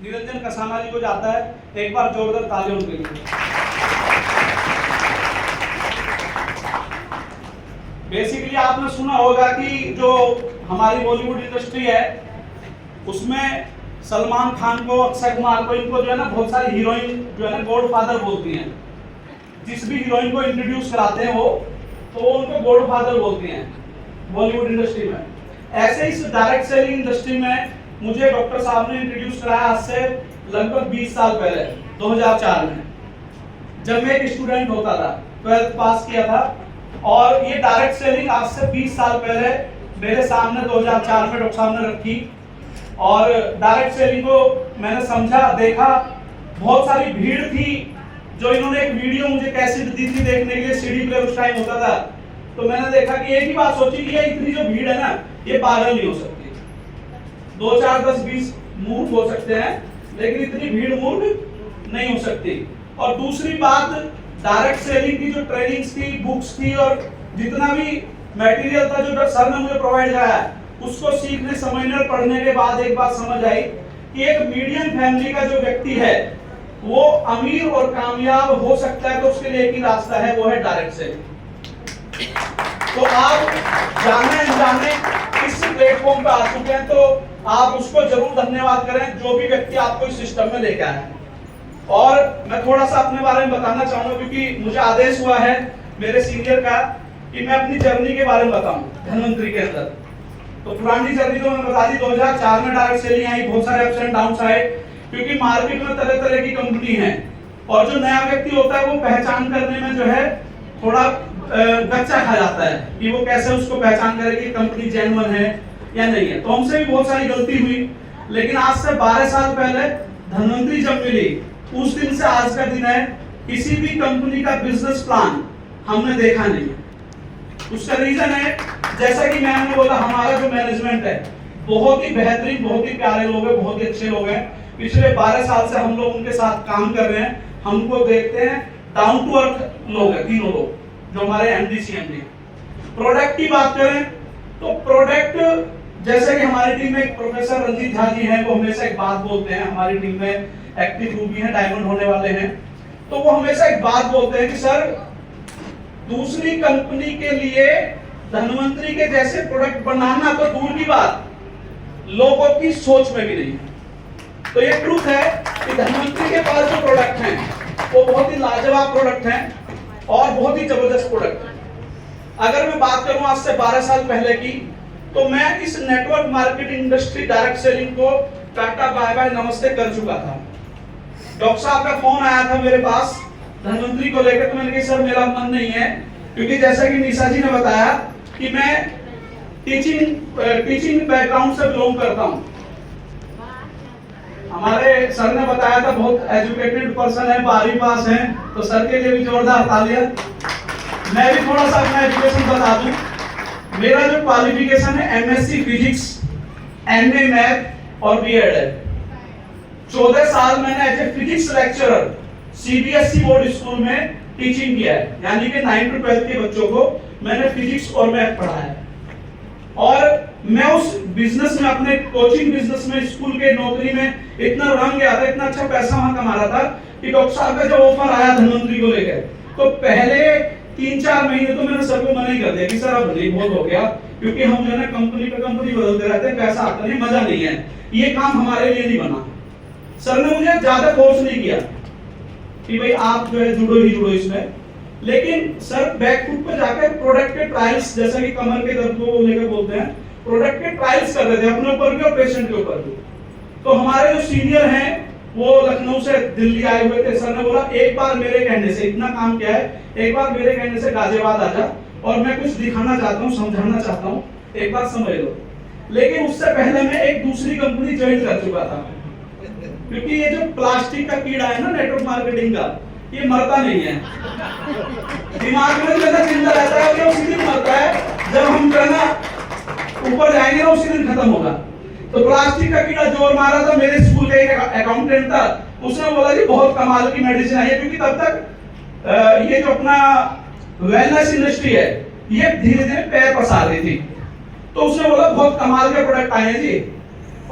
निरंजन कसाना जी को जाता है। एक बार जोरदार तालियां उनके लिए। बेसिकली आपने सुना होगा कि जो हमारी बॉलीवुड इंडस्ट्री है उसमें सलमान खान को, अक्षय कुमार को, इनको जो है ना बहुत सारी हीरोइन जो है ना गॉडफादर बोलती हैं। जिस भी हीरोइन को इंट्रोड्यूस कराते हैं वो तो उनको गॉडफादर बोलते हैं बॉलीवुड इंडस्ट्री में। ऐसे इस डायरेक्ट सेलिंग इंडस्ट्री में मुझे डॉक्टर साहब ने इंट्रोड्यूस कराया आज से लगभग 20 साल पहले, 2004 में, जब मैं एक स्टूडेंट होता था, 12th पास किया था। और ये डायरेक्ट सेलिंग आज से 20 साल पहले मेरे सामने 2004 में डॉक्टर साहब ने रखी। और डायरेक्ट सेलिंग को मैंने समझा, देखा, बहुत सारी भीड़ थी। जो इन्होंने एक वीडियो मुझे कैसेट दी थी देखने के लिए, सीडी प्लेयर उस टाइम होता था, तो मैंने देखा कि एक ही बात सोची कि ये इतनी जो भीड़ है ना, ये पागल नहीं हो सकती। 2 4 10 20 मूर्ख हो सकते हैं लेकिन इतनी भीड़ मूर्ख नहीं हो सकती। और दूसरी बात, डायरेक्ट सेलिंग की जो ट्रेनिंग्स थी, बुक्स थी और जितना भी मटेरियल था जो सर ने मुझे प्रोवाइड कराया, उसको सीखने, समझने और पढ़ने के बाद एक बात समझ आई कि एक मीडियम फैमिली का जो व्यक्ति है वो अमीर और कामयाब हो सकता है तो उसके लिए एक ही रास्ता है, वो है डायरेक्ट सेलिंग। तो आप जाने अनजाने इस प्लेटफॉर्म पे आ चुके हैं तो आप उसको जरूर धन्यवाद करें जो भी व्यक्ति आपको इस सिस्टम में लेके आया। और मैं थोड़ा सा अपने बारे में बताना चाहूंगा क्योंकि मुझे आदेश हुआ है मेरे सीनियर का कि मैं अपनी जर्नी के बारे में बताऊं धनवंतरी के अंदर। तो पुरानी जर्नी तो मैं बता दी, 2004 में डायरेक्ट सेलिंग आई, बहुत सारे अप्स एंड डाउन्स आए क्योंकि मार्केट में तरह तरह की कंपनी है और जो नया व्यक्ति होता है वो पहचान करने में जो है थोड़ा कच्चा खा जाता है कि वो कैसे उसको पहचान करे कि कंपनी जेन्युइन है या नहीं है। तो हमसे भी बहुत सारी गलती हुई, लेकिन आज से 12 साल पहले धनवंतरी जब मिली उस दिन से आज का दिन है किसी भी कंपनी का बिजनेस प्लान हमने देखा नहीं। उसका रीजन है, जैसा कि मैंने बोला, हमारा जो मैनेजमेंट है बहुत ही बेहतरीन, बहुत ही प्यारे लोग हैं, बहुत ही अच्छे लोग हैं। पिछले 12 साल से हम लोग उनके साथ काम कर रहे हैं, हमको देखते हैं, डाउन टू अर्थ लोग हैं तीनों लोग जो हमारे एमडी सीएमडी। प्रोडक्ट की बात करें तो प्रोडक्ट, जैसे कि हमारी टीम में प्रोफेसर रंजीत झा जी हैं, वो हमेशा एक बात बोलते हैं, हमारी टीम में एक्टिव रूबी हैं, डायमंड होने वाले हैं, तो वो हमेशा एक बात बोलते हैं कि सर दूसरी कंपनी के लिए धनवंतरी के जैसे प्रोडक्ट बनाना तो दूर की बात, लोगों की सोच में भी नहीं है। तो ये ट्रूथ है कि धनवंतरी के पास जो प्रोडक्ट हैं वो बहुत ही लाजवाब प्रोडक्ट हैं और बहुत ही जबरदस्त प्रोडक्ट हैं। अगर मैं बात करूं आज से 12 साल पहले की, तो मैं इस network marketing industry direct selling को टाटा बाय बाय नमस्ते कर चुका था। डॉक्टर साहब का फोन आया था मेरे पास धनवंतरी को लेकर, तो मैंने कहा सर मेरा मन नहीं है, क्योंकि जैसा कि निशा जी ने बताया कि मैं टीचिंग बैकग्राउंड से बिलोंग करता हूं। हमारे सर ने बताया था बहुत एजुकेटेड पर्सन है, 12वीं पास हैं, तो सर के लिए भी जोरदार तालियां। मैं भी थोड़ा सा अपना एजुकेशन बता दूं। मेरा जो क्वालिफिकेशन है एमएससी फिजिक्स, एमए मैथ और बीएड है। 14 साल मैंने as a physics lecturer CBSE board school में टीचिंग किया है, यानी कि 9 to 12 के बच्चों को मैंने फिजिक्स और मैथ पढ़ाया है। और मैं उस बिजनेस में, अपने कोचिंग बिजनेस में, स्कूल के नौकरी में इतना रंग गया था, इतना अच्छा पैसा वहां कमा रहा था कि डॉक्टर साहब का जब ऑफर आया धनवंतरी को लेकर, तो पहले 3-4 महीने तो मैंने सर को मना ही कर दिया कि सर अब नहीं, बहुत हो गया, क्योंकि हम जो है ना कंपनी पे कंपनी बदलते रहते हैं, पैसा आता नहीं, मजा नहीं है, ये काम हमारे लिए नहीं बना। सर ने मुझे ज्यादा फोर्स नहीं किया कि भाई आप जो है जुड़ो ही जुड़ो इसमें, लेकिन सर बैकफुट पे जाकर प्रोडक्ट के ट्रायल्स, जैसा कि कमर के दर्द को लेकर बोलते हैं, प्रोडक्ट के ट्रायल्स कर रहे थे अपने ऊपर भी और पेशेंट के ऊपर भी। तो हमारे जो सीनियर हैं वो लखनऊ से दिल्ली आए हुए थे। सर ने बोला एक बार मेरे कहने से, इतना काम किया है, एक बार मेरे कहने से गाजियाबाद आ जा और मैं कुछ दिखाना चाहता हूँ, समझाना चाहता हूँ, एक बार समझ लो। लेकिन उससे पहले मैं एक दूसरी कंपनी ज्वाइन कर चुका था, क्योंकि ये जो प्लास्टिक का कीड़ा है ना नेटवर्क मार्केटिंग का, ये मरता नहीं है, दिमाग में जो जिंदा रहता है वो उसी दिन मरता है, जब हम करना ऊपर जाएंगे ना उसी दिन खत्म होगा। तो प्लास्टिक का कीड़ा जोर मारा था, मेरे स्कूल का एक अकाउंटेंट था, उसने बोला जी बहुत कमाल की मेडिसिन आई है, क्योंकि तब तक ये जो अपना वेलनेस इंडस्ट्री है ये धीरे धीरे पैर पसार रही थी। तो उसने बोला बहुत कमाल के प्रोडक्ट आए हैं जी,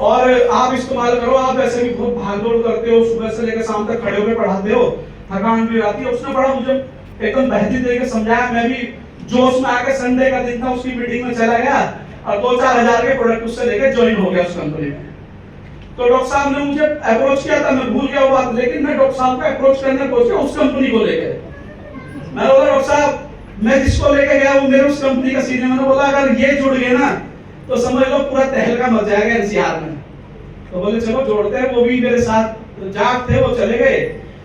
और आप इस्तेमाल करो, आप वैसे भी बहुत भागदौड़ करते हो, सुबह से लेकर शाम तक खड़े होकर पढ़ाते हो, थकान भी आती है। उसने बड़ा मुझे एकदम बेहतरीन तरीके से समझाया। मैं भी जोश में आकर संडे का दिन था, उसकी मीटिंग में चला गया और 2-4 हजार के प्रोडक्ट उससे लेकर ज्वाइन हो गया उस कंपनी में। तो डॉक्टर साहब ने मुझे अप्रोच किया था, मैं भूल गया वो बात, लेकिन मैं डॉक्टर साहब को अप्रोच करने पहुंच गया उस कंपनी को लेकर। मैं बोला डॉक्टर साहब मैं जिसको लेके गया वो मेरे उस कंपनी का सीनियर। मैंने बोला अगर ये जुड़ गए ना तो समझ लो पूरा तहलका मच जाएगा एनसीआर में। तो बोले चलो जोड़ते हैं। वो भी मेरे साथ जाग थे, वो चले गए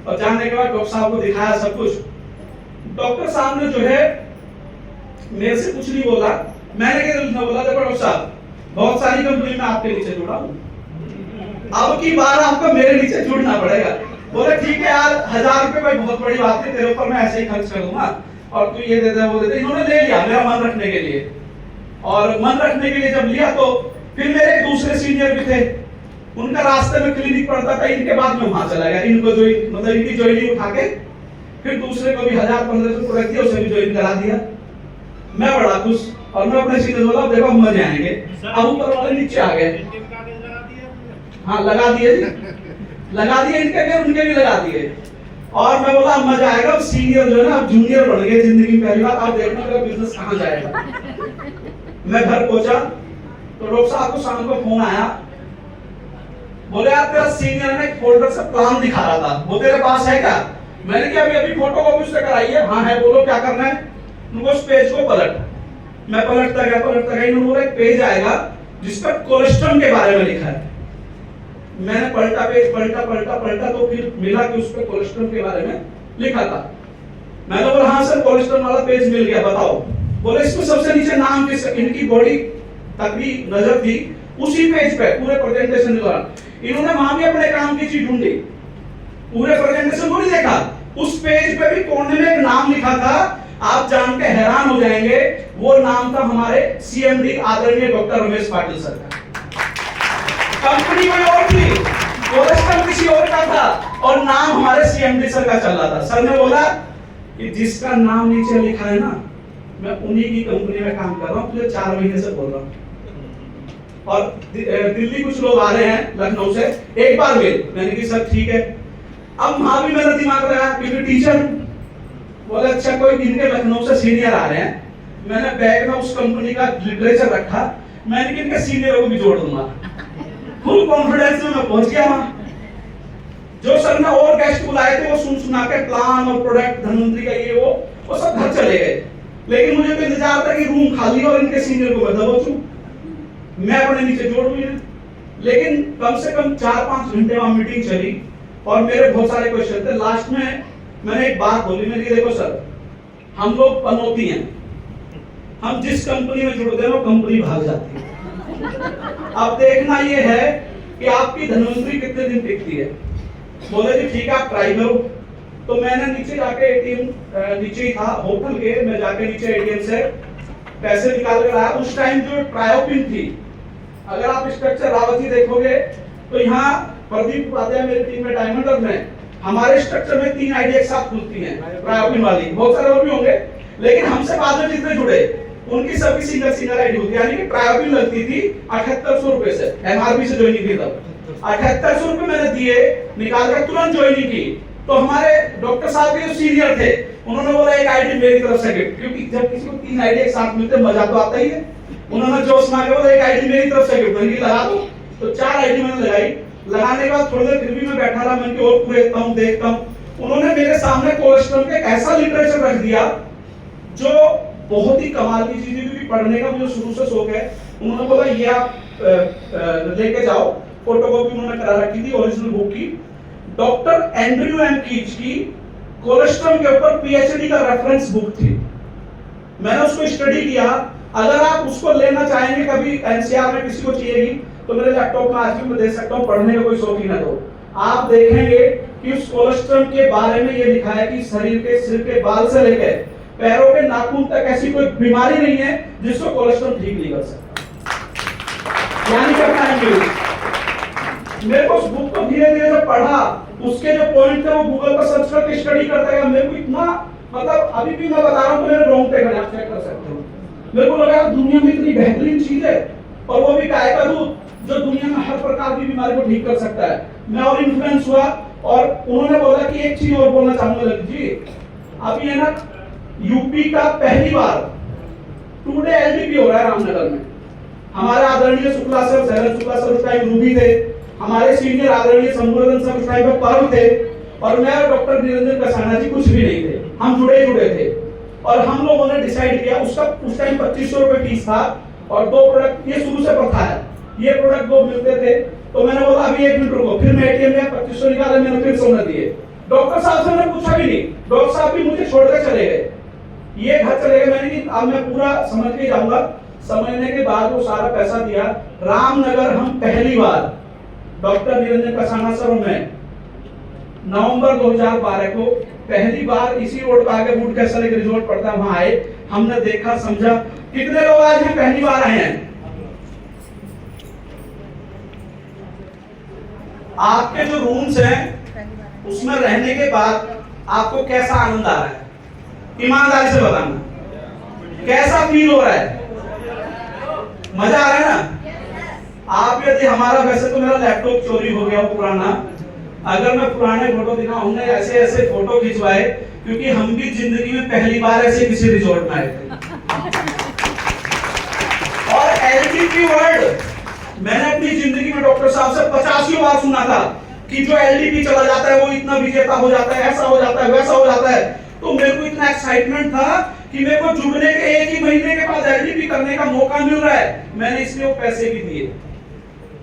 और जाने के बाद डॉक्टर साहब को दिखाया सब कुछ। डॉक्टर साहब ने जो है मेरे से कुछ नहीं बोला, मैंने क्या बोला देखो डॉक्टर साहब बहुत सारी कंपनी में आपके नीचे जुड़ा हूं, अब की बार आपको मेरे नीचे जुड़ना पड़ेगा। बोले ठीक है यार 1000 रुपए कोई बहुत बड़ी बात है, तेरे ऊपर मैं ऐसे ही खर्च कर दूंगा और तू ये दे दे वो दे दे। इन्होंने ले लिया मेरा मन रखने के लिए, और मन रखने के लिए जब लिया तो फिर मेरे दूसरे सीनियर भी थे, उनका रास्ते में क्लिनिक पड़ता था, इनके बाद में वहां चला गया। इनको जो मतलब इनकी ज्वाइनिंग उठा के फिर दूसरे को भी 1000-1500 प्रोडक्ट दिया, उसे भी ज्वाइन करा दिया। मैं बड़ा खुश और मैं अपने सीनियर बोला देखो हम मजे आएंगे। अब ऊपर वाले नीचे आ गए, हाँ लगा दिए जी, लगा दिए इनके भी उनके भी लगा दिए। और मैं बोला मजा आएगा। सीनियर जो है ना अब जूनियर बन गए जिंदगी में पहली बार। अब देखना मेरा बिजनेस कहां जाएगा। मैं घर पहुंचा तो डॉक्टर साहब को शाम को फोन आया, बोले यार तेरा सीनियर ने एक फोल्डर से प्लान दिखा रहा था, वो तेरे पास है क्या? मैंने कहा अभी फोटो कॉपी उससे कराई है। हाँ है, बोलो क्या करना है? उनको उस पेज को पलट। मैं पलटता गया। इन्होंने बोला एक पेज आएगा जिस पर कोलेस्ट्रॉल के बारे में लिखा है। मैंने पलटा पेज, पलटा तो फिर मिला कि उस पर कोलेस्ट्रॉल के बारे में लिखा था। मैंने बोला हाँ सर कोलेस्ट्रॉल वाला पेज मिल गया, बताओ। बोले इसमें सबसे नीचे नाम किस, इनकी बॉडी तक भी नजर थी उसी पेज पे पूरे प्रेजेंटेशन के दौरान। इन्होंने वहां भी अपने काम की चीज ढूंढी, पूरे प्रेजेंटेशन को नहीं देखा। उस पेज पे भी कोने में एक नाम लिखा था, आप जान के हैरान हो जाएंगे, वो नाम था हमारे सीएमडी आदरणीय डॉक्टर रमेश पाटिल सर का। कंपनी कोई और थी, कोलेस्ट्रॉल किसी और का था और नाम हमारे सीएमडी सर का चल रहा था। सर ने बोला कि जिसका नाम नीचे लिखा है ना, मैं उन्हीं की कंपनी में काम कर रहा हूं, तुझे 4 महीने से बोल रहा हूं। और दिल्ली कुछ लोग आ रहे हैं लखनऊ से, एक बार मिल। मैंने कहा सर ठीक है। अब वहां भी मेरा दिमाग लगा क्योंकि टीचर बोले अच्छा कोई इनके लखनऊ से सीनियर आ रहे हैं। मैंने बैग में उस कंपनी का लिटरेचर रखा, मैंने इनके सीनियरों को भी जोड़ दूंगा। फुल कॉन्फिडेंस में मैं पहुंच गया वहां। जो सर ने और गेस्ट बुलाए थे वो सुना के प्लान और प्रोडक्ट धनवंतरी का ये वो सब घर चले गए। लेकिन मुझे तो इंतजार था कि रूम खाली और इनके सीनियर को मैं दबोचूं, मैं अपने नीचे जोड़ूं। लेकिन कम से कम 4-5 घंटे वहां मीटिंग चली और मेरे बहुत सारे क्वेश्चन थे। लास्ट में मैंने एक बात बोली, मैंने कहा देखो सर हम लोग पनौती हैं, हम जिस कंपनी में जुड़ते हैं वो कंपनी भाग जाती है। अब देखना ये है कि आपकी धनवंतरी कितने दिन टिकती है। बोले जी ठीक है आप ट्राई करो। तो मैंने नीचे जाके एटीएम नीचे ही था होटल के, मैं जाके नीचे एटीएम से पैसे निकाल कर आया। उस टाइम जो ट्रायोपिन थी, अगर आप स्ट्रक्चर रावती देखोगे तो यहाँ प्रदीप उपाध्याय मेरी टीम में डायमंड में हमारे स्ट्रक्चर में 3 आईडी एक साथ खुलती हैं ट्रायोपिन वाली, बहुत सारे और भी होंगे लेकिन हमसे बाद में जितने जुड़े उनकी सबकी सिंगल आईडी होती है। यानी कि ट्रायोपिन लगती थी 7800 रुपए से, एमआरपी से ज्वाइनिंग की तब 7800 रुपए मैंने दिए, निकाल कर तुरंत ज्वाइनिंग की। तो हमारे डॉक्टर साहब के जो सीनियर थे उन्होंने बोला एक आईडी मेरी तरफ से गिफ्ट, क्योंकि जब किसी को 3 आईडी एक साथ मिलते मजा तो आता ही है। उन्होंने जोश में आके बोला एक आईडी मेरी तरफ से गिफ्ट, मैंने लगा दो। तो 4 आईडी मैंने लगाई। लगाने के बाद थोड़ी देर फिर भी मैं बैठा रहा, मैंने और पूछता हूं देखता हूं। उन्होंने मेरे सामने कोलेस्ट्रॉल के ऐसा लिटरेचर रख दिया जो बहुत ही कमाल की चीज है, क्योंकि पढ़ने का मुझे शुरू से शौक है। उन्होंने बोला ये आप लेके जाओ, फोटोकॉपी उन्होंने करा रखी थी ओरिजिनल बुक की, डॉक्टर एंड्रयू एम कीच की कोलेस्ट्रॉल के ऊपर पीएचडी का रेफरेंस बुक थी। मैंने उसको स्टडी किया। अगर आप उसको लेना चाहेंगे कभी एनसीआर में किसी को चाहिएगी तो मेरे लैपटॉप में आज भी मैं दे सकता हूं, पढ़ने का कोई शौकीन है तो आप देखेंगे कि उस कोलेस्ट्रॉल के बारे में ये लिखा है कि शरीर के सिर के बाल से लेकर पैरों के नाखून तक ऐसी कोई बीमारी नहीं है जिसको कोलेस्ट्रॉल ठीक नहीं कर सकता। यानी क्या है, मेरे को उस बुक को धीरे धीरे जब पढ़ा, उसके जो पॉइंट थे वो गूगल पर सर्च करके स्टडी करता गया। मेरे को इतना मतलब अभी भी मैं बता रहा हूं तो मेरे रोंगटे खड़े, आप चेक कर सकते हो। मेरे को लगा दुनिया में इतनी बेहतरीन चीज है और वो भी गाय का दूध जो दुनिया में हर प्रकार की बीमारी को ठीक कर सकता है। मैं और इन्फ्लुएंस हुआ और उन्होंने बोला कि एक चीज और बोलना चाहूंगा ललित जी, अभी है ना यूपी का पहली बार टुडे एलडीपी हो रहा है रामनगर में। हमारे आदरणीय शुक्ला सर, शैलेंद्र शुक्ला सर उस टाइम रूबी थे, हमारे सीनियर आदरणीय शंभुरंजन सर उस टाइम पे पर्व थे, और मैं और डॉक्टर निरंजन कसाना जी कुछ भी नहीं थे, हम जुड़े थे। और हम लोगों ने डिसाइड किया, उसका उस टाइम 2500 रुपए फीस था और 2 प्रोडक्ट, ये शुरू से प्रथा है, ये प्रोडक्ट 2 मिलते थे। तो मैंने बोला अभी 1 मिनट रुको, फिर मैं एटीएम में 2500 निकाला, मैंने फिर से उन्हें दिए। डॉक्टर साहब से मैंने पूछा भी नहीं, डॉक्टर साहब भी मुझे छोड़कर चले गए, ये घर चले गए। मैंने कहा अब मैं पूरा समझ के जाऊंगा। समझने के बाद वो सारा पैसा दिया। रामनगर हम पहली बार डॉक्टर निरंजन कसाना सर और मैं नवंबर 2012 को पहली बार इसी रोड पर आगे बूट कैसल एक रिजॉर्ट पड़ता है, वहां आए, हमने देखा समझा। कितने लोग आज यहाँ पहली बार आए हैं? आपके जो रूम्स हैं उसमें रहने के बाद आपको कैसा आनंद आ रहा है? ईमानदारी से बताना, कैसा फील हो रहा है? मजा आ रहा है ना? आप यदि हमारा, वैसे तो मेरा लैपटॉप चोरी हो गया वो पुराना, अगर मैं पुराने फोटो दिखाऊं, हमने ऐसे ऐसे फोटो खिंचवाए क्योंकि हम भी जिंदगी में पहली बार ऐसे किसी रिजॉर्ट में आए थे। और एलडीपी वर्ड मैंने अपनी जिंदगी में डॉक्टर साहब से 85 बार सुना था कि जो एलडीपी चला जाता है वो इतना विजेता हो जाता है, ऐसा हो जाता है, वैसा हो जाता है। तो मेरे को इतना एक्साइटमेंट था कि मेरे को जुड़ने के 1 ही महीने के बाद एलडीपी करने का मौका मिल रहा है। मैंने इसलिए वो पैसे भी दिए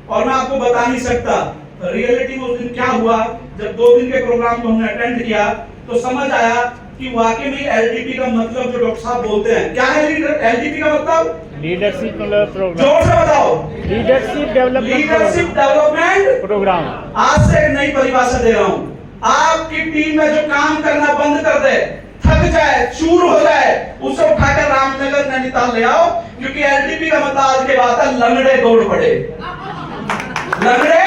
और मैं आपको बता नहीं सकता रियलिटी में उस दिन क्या हुआ। जब 2 दिन के प्रोग्राम को हमने अटेंड किया तो समझ आया कि वाकई में एलडीपी का मतलब जो डॉक्टर साहब बोलते हैं, क्या है एलडीपी का मतलब? Leadership programme. जोर से बताओ। Leadership development programme. आज से एक नई परिभाषा दे रहा हूँ। आपकी टीम में जो काम करना बंद कर दे, थक जाए, चूर हो जाए, उसे उठाकर रामनगर नैनीताल ले आओ, क्योंकि एलडीपी का मतलब आज के बाद लंगड़े दौड़ पड़े, लंगड़े